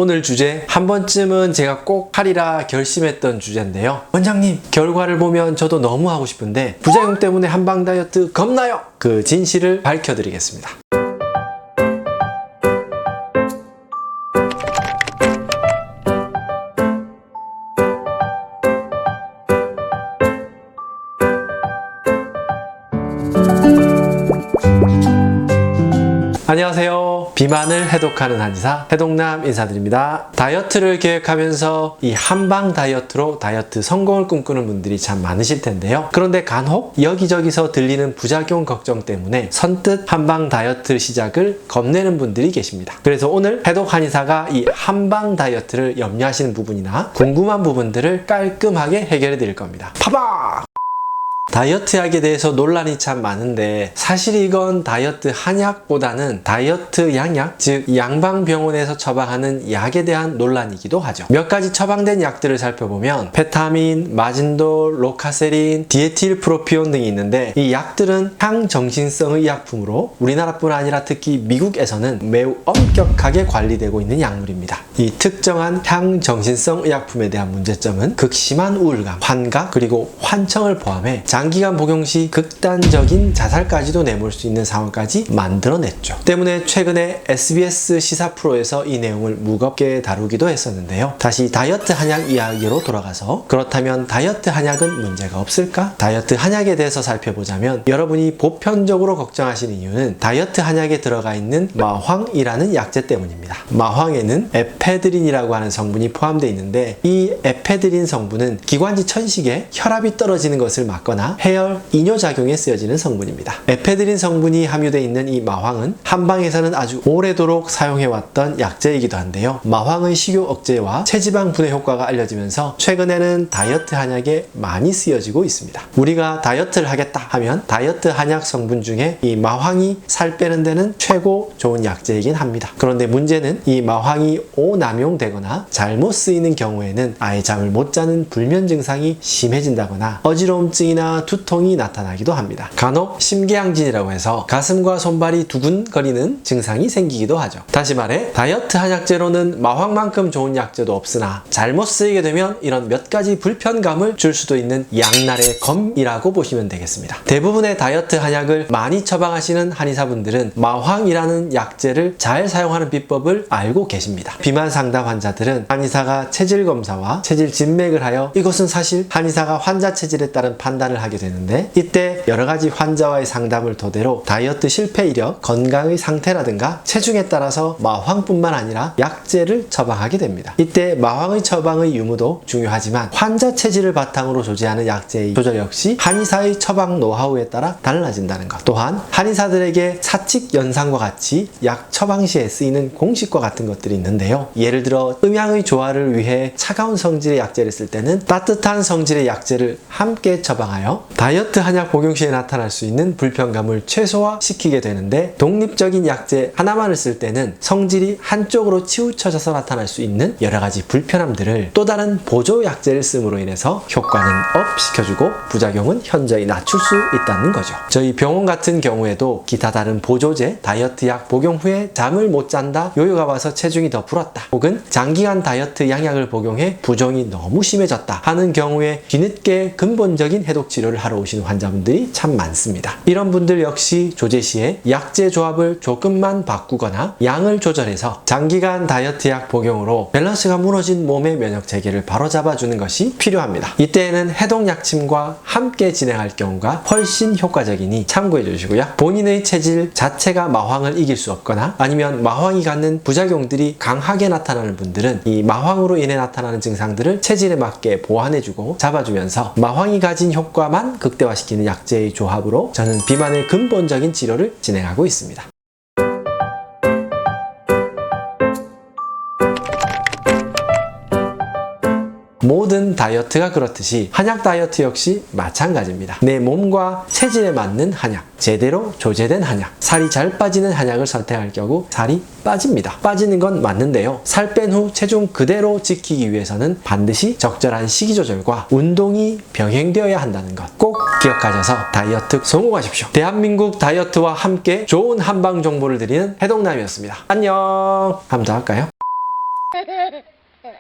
오늘 주제 한 번쯤은 제가 꼭 하리라 결심했던 주제인데요. 원장님, 결과를 보면 저도 너무 하고 싶은데 부작용 때문에 한방 다이어트 겁나요! 그 진실을 밝혀드리겠습니다. 안녕하세요. 비만을 해독하는 한의사 해독남 인사드립니다. 다이어트를 계획하면서 이 한방 다이어트로 다이어트 성공을 꿈꾸는 분들이 참 많으실 텐데요. 그런데 간혹 여기저기서 들리는 부작용 걱정 때문에 선뜻 한방 다이어트 시작을 겁내는 분들이 계십니다. 그래서 오늘 해독 한의사가 이 한방 다이어트를 염려하시는 부분이나 궁금한 부분들을 깔끔하게 해결해 드릴 겁니다. 파바! 다이어트 약에 대해서 논란이 참 많은데 사실 이건 다이어트 한약보다는 다이어트 양약, 즉 양방병원에서 처방하는 약에 대한 논란이기도 하죠. 몇 가지 처방된 약들을 살펴보면 페타민, 마진돌, 로카세린, 디에틸프로피온 등이 있는데 이 약들은 향정신성 의약품으로 우리나라뿐 아니라 특히 미국에서는 매우 엄격하게 관리되고 있는 약물입니다. 이 특정한 향정신성 의약품에 대한 문제점은 극심한 우울감, 환각, 그리고 환청을 포함해 장기간 복용 시 극단적인 자살까지도 내몰 수 있는 상황까지 만들어냈죠. 때문에 최근에 SBS 시사 프로에서 이 내용을 무겁게 다루기도 했었는데요. 다시 다이어트 한약 이야기로 돌아가서 그렇다면 다이어트 한약은 문제가 없을까? 다이어트 한약에 대해서 살펴보자면 여러분이 보편적으로 걱정하시는 이유는 다이어트 한약에 들어가 있는 마황이라는 약재 때문입니다. 마황에는 에페드린이라고 하는 성분이 포함되어 있는데 이 에페드린 성분은 기관지 천식에 혈압이 떨어지는 것을 막거나 해열 이뇨작용에 쓰여지는 성분입니다. 에페드린 성분이 함유되어 있는 이 마황은 한방에서는 아주 오래도록 사용해왔던 약재이기도 한데요. 마황의 식욕 억제와 체지방 분해 효과가 알려지면서 최근에는 다이어트 한약에 많이 쓰여지고 있습니다. 우리가 다이어트를 하겠다 하면 다이어트 한약 성분 중에 이 마황이 살 빼는 데는 최고 좋은 약재이긴 합니다. 그런데 문제는 이 마황이 오남용되거나 잘못 쓰이는 경우에는 아예 잠을 못 자는 불면 증상이 심해진다거나 어지러움증이나 두통이 나타나기도 합니다. 간혹 심계양진이라고 해서 가슴과 손발이 두근거리는 증상이 생기기도 하죠. 다시 말해 다이어트 한약재로는 마황만큼 좋은 약재도 없으나 잘못 쓰이게 되면 이런 몇 가지 불편감을 줄 수도 있는 양날의 검이라고 보시면 되겠습니다. 대부분의 다이어트 한약을 많이 처방하시는 한의사분들은 마황이라는 약재를 잘 사용하는 비법을 알고 계십니다. 비만 상담 환자들은 한의사가 체질 검사와 체질 진맥을 하여 이것은 사실 한의사가 환자 체질에 따른 판단을 하게 되는데 이때 여러가지 환자와의 상담을 토대로 다이어트 실패 이력, 건강의 상태라든가 체중에 따라서 마황뿐만 아니라 약재를 처방하게 됩니다. 이때 마황의 처방의 유무도 중요하지만 환자 체질을 바탕으로 조제하는 약재의 조절 역시 한의사의 처방 노하우에 따라 달라진다는 것. 또한 한의사들에게 사칙 연상과 같이 약 처방 시에 쓰이는 공식과 같은 것들이 있는데요. 예를 들어 음양의 조화를 위해 차가운 성질의 약재를 쓸 때는 따뜻한 성질의 약재를 함께 처방하여 다이어트 한약 복용 시에 나타날 수 있는 불편감을 최소화시키게 되는데 독립적인 약재 하나만을 쓸 때는 성질이 한쪽으로 치우쳐져서 나타날 수 있는 여러가지 불편함들을 또 다른 보조 약재를 씀으로 인해서 효과는 업 시켜주고 부작용은 현저히 낮출 수 있다는 거죠. 저희 병원 같은 경우에도 기타 다른 보조제, 다이어트 약 복용 후에 잠을 못 잔다, 요요가 와서 체중이 더 불었다, 혹은 장기간 다이어트 양약을 복용해 부종이 너무 심해졌다 하는 경우에 뒤늦게 근본적인 해독 치료를 하러 오시는 환자분들이 참 많습니다. 이런 분들 역시 조제 시에 약재 조합을 조금만 바꾸거나 양을 조절해서 장기간 다이어트 약 복용으로 밸런스가 무너진 몸의 면역 체계를 바로잡아주는 것이 필요합니다. 이때에는 해독 약침과 함께 진행할 경우가 훨씬 효과적이니 참고해 주시고요. 본인의 체질 자체가 마황을 이길 수 없거나 아니면 마황이 갖는 부작용들이 강하게 나타나는 분들은 이 마황으로 인해 나타나는 증상들을 체질에 맞게 보완해주고 잡아주면서 마황이 가진 효과만 극대화시키는 약재의 조합으로 저는 비만의 근본적인 치료를 진행하고 있습니다. 모든 다이어트가 그렇듯이 한약 다이어트 역시 마찬가지입니다. 내 몸과 체질에 맞는 한약, 제대로 조제된 한약, 살이 잘 빠지는 한약을 선택할 경우 살이 빠집니다. 빠지는 건 맞는데요. 살 뺀 후 체중 그대로 지키기 위해서는 반드시 적절한 식이 조절과 운동이 병행되어야 한다는 것 꼭 기억하셔서 다이어트 성공하십시오. 대한민국 다이어트와 함께 좋은 한방 정보를 드리는 해독남이었습니다. 안녕! 한번 더 할까요?